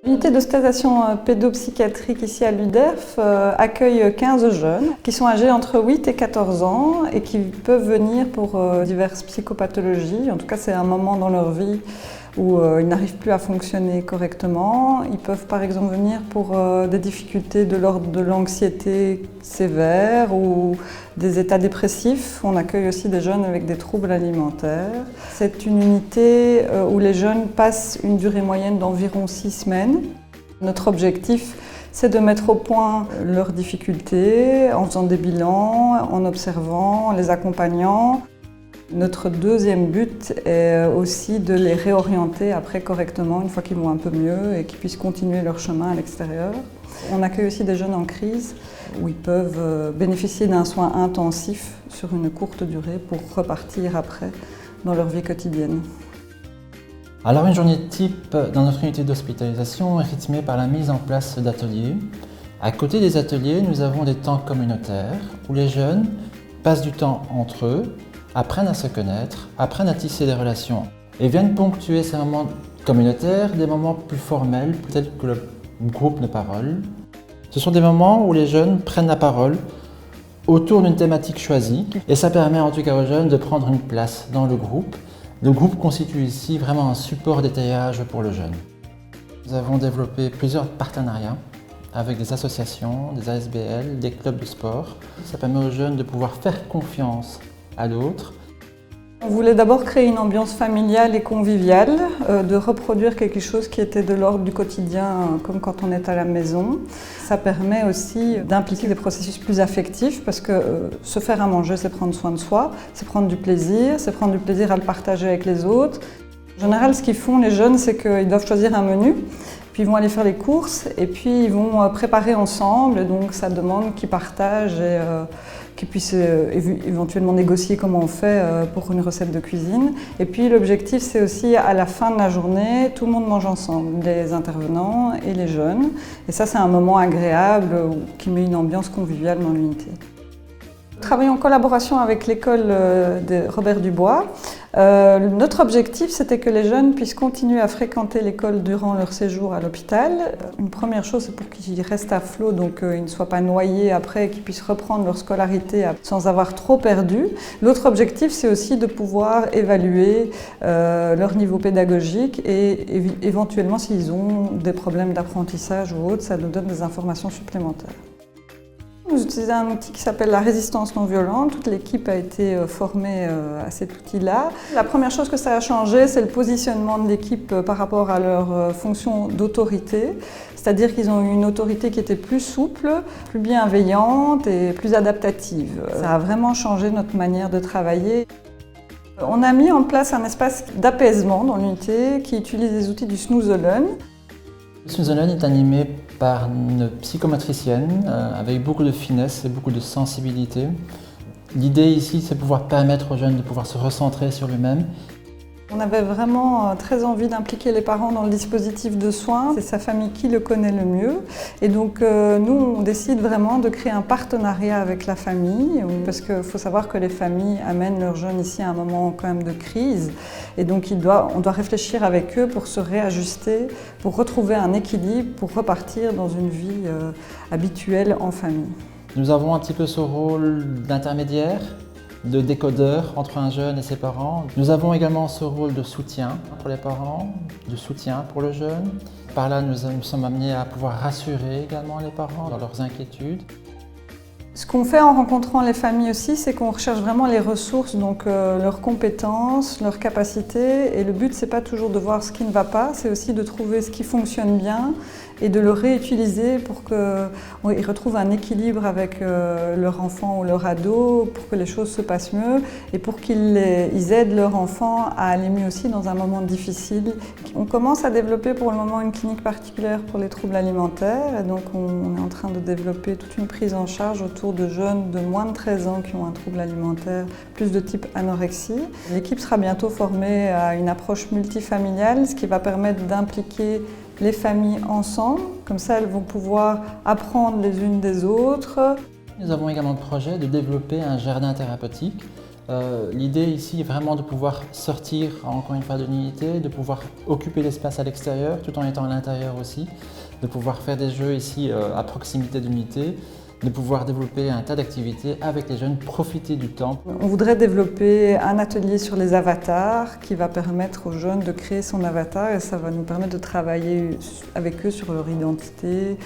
L'unité d'hospitalisation pédopsychiatrique ici à l'UDERF accueille 15 jeunes qui sont âgés entre 8 et 14 ans et qui peuvent venir pour diverses psychopathologies. En tout cas, c'est un moment dans leur vie où ils n'arrivent plus à fonctionner correctement. Ils peuvent par exemple venir pour des difficultés de l'ordre de l'anxiété sévère ou des états dépressifs. On accueille aussi des jeunes avec des troubles alimentaires. C'est une unité où les jeunes passent une durée moyenne d'environ 6 semaines. Notre objectif, c'est de mettre au point leurs difficultés en faisant des bilans, en observant, en les accompagnant. Notre deuxième but est aussi de les réorienter après correctement, une fois qu'ils vont un peu mieux et qu'ils puissent continuer leur chemin à l'extérieur. On accueille aussi des jeunes en crise où ils peuvent bénéficier d'un soin intensif sur une courte durée pour repartir après dans leur vie quotidienne. Alors une journée type dans notre unité d'hospitalisation est rythmée par la mise en place d'ateliers. À côté des ateliers, nous avons des temps communautaires où les jeunes passent du temps entre eux, apprennent à se connaître, apprennent à tisser des relations et viennent ponctuer ces moments communautaires des moments plus formels, tels que le groupe de parole. Ce sont des moments où les jeunes prennent la parole autour d'une thématique choisie et ça permet en tout cas aux jeunes de prendre une place dans le groupe. Le groupe constitue ici vraiment un support d'étayage pour le jeune. Nous avons développé plusieurs partenariats avec des associations, des ASBL, des clubs de sport. Ça permet aux jeunes de pouvoir faire confiance à l'autre. On voulait d'abord créer une ambiance familiale et conviviale, de reproduire quelque chose qui était de l'ordre du quotidien, comme quand on est à la maison. Ça permet aussi d'impliquer des processus plus affectifs, parce que se faire à manger, c'est prendre soin de soi, c'est prendre du plaisir à le partager avec les autres. En général, ce qu'ils font les jeunes, c'est qu'ils doivent choisir un menu, puis ils vont aller faire les courses, et puis ils vont préparer ensemble, et donc ça demande qu'ils partagent et qu'ils puissent éventuellement négocier comment on fait pour une recette de cuisine. Et puis l'objectif, c'est aussi à la fin de la journée, tout le monde mange ensemble, les intervenants et les jeunes. Et ça, c'est un moment agréable qui met une ambiance conviviale dans l'unité. Nous travaillons en collaboration avec l'école de Robert Dubois. Notre objectif, c'était que les jeunes puissent continuer à fréquenter l'école durant leur séjour à l'hôpital. Une première chose, c'est pour qu'ils restent à flot, donc ils ne soient pas noyés après, qu'ils puissent reprendre leur scolarité sans avoir trop perdu. L'autre objectif, c'est aussi de pouvoir évaluer leur niveau pédagogique et éventuellement, s'ils ont des problèmes d'apprentissage ou autre, ça nous donne des informations supplémentaires. Nous utilisons un outil qui s'appelle la résistance non violente. Toute l'équipe a été formée à cet outil-là. La première chose que ça a changé, c'est le positionnement de l'équipe par rapport à leur fonction d'autorité. C'est-à-dire qu'ils ont eu une autorité qui était plus souple, plus bienveillante et plus adaptative. Ça a vraiment changé notre manière de travailler. On a mis en place un espace d'apaisement dans l'unité qui utilise les outils du Snooze Learn. Snooze Learn est animé par une psychomotricienne avec beaucoup de finesse et beaucoup de sensibilité. L'idée ici, c'est de pouvoir permettre aux jeunes de pouvoir se recentrer sur eux-mêmes. On avait vraiment très envie d'impliquer les parents dans le dispositif de soins. C'est sa famille qui le connaît le mieux. Et donc nous, on décide vraiment de créer un partenariat avec la famille, parce qu'il faut savoir que les familles amènent leurs jeunes ici à un moment quand même de crise. Et donc on doit réfléchir avec eux pour se réajuster, pour retrouver un équilibre, pour repartir dans une vie habituelle en famille. Nous avons un petit peu ce rôle d'intermédiaire, de décodeur entre un jeune et ses parents. Nous avons également ce rôle de soutien pour les parents, de soutien pour le jeune. Par là, nous sommes amenés à pouvoir rassurer également les parents dans leurs inquiétudes. Ce qu'on fait en rencontrant les familles aussi, c'est qu'on recherche vraiment les ressources, donc leurs compétences, leurs capacités. Et le but, c'est pas toujours de voir ce qui ne va pas, c'est aussi de trouver ce qui fonctionne bien et de le réutiliser pour qu'ils retrouvent un équilibre avec leur enfant ou leur ado, pour que les choses se passent mieux et pour qu'ils aident leur enfant à aller mieux aussi dans un moment difficile. On commence à développer pour le moment une clinique particulière pour les troubles alimentaires et donc on est en train de développer toute une prise en charge autour de jeunes de moins de 13 ans qui ont un trouble alimentaire, plus de type anorexie. L'équipe sera bientôt formée à une approche multifamiliale, ce qui va permettre d'impliquer les familles ensemble, comme ça elles vont pouvoir apprendre les unes des autres. Nous avons également le projet de développer un jardin thérapeutique L'idée ici est vraiment de pouvoir sortir encore une fois de l'unité, de pouvoir occuper l'espace à l'extérieur tout en étant à l'intérieur aussi, de pouvoir faire des jeux ici à proximité de l'unité, de pouvoir développer un tas d'activités avec les jeunes, profiter du temps. On voudrait développer un atelier sur les avatars qui va permettre aux jeunes de créer son avatar et ça va nous permettre de travailler avec eux sur leur identité,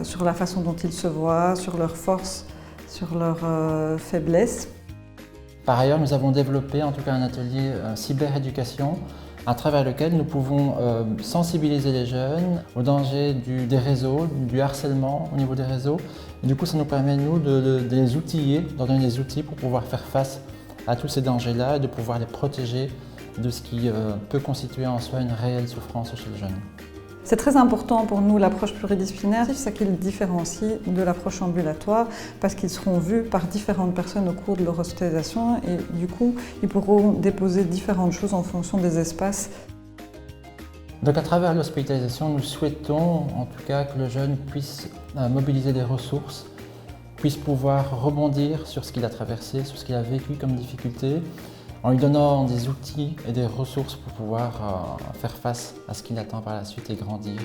sur la façon dont ils se voient, sur leurs forces, sur leurs faiblesses. Par ailleurs, nous avons développé en tout cas un atelier cyberéducation à travers lequel nous pouvons sensibiliser les jeunes au danger des réseaux, du harcèlement au niveau des réseaux. Et du coup, ça nous permet, nous, de les outiller, de leur donner des outils pour pouvoir faire face à tous ces dangers-là et de pouvoir les protéger de ce qui peut constituer en soi une réelle souffrance chez le jeune. C'est très important pour nous l'approche pluridisciplinaire, c'est ça qui le différencie de l'approche ambulatoire parce qu'ils seront vus par différentes personnes au cours de leur hospitalisation et du coup ils pourront déposer différentes choses en fonction des espaces. Donc à travers l'hospitalisation, nous souhaitons en tout cas que le jeune puisse mobiliser des ressources, puisse pouvoir rebondir sur ce qu'il a traversé, sur ce qu'il a vécu comme difficulté, en lui donnant des outils et des ressources pour pouvoir faire face à ce qui l'attend par la suite et grandir.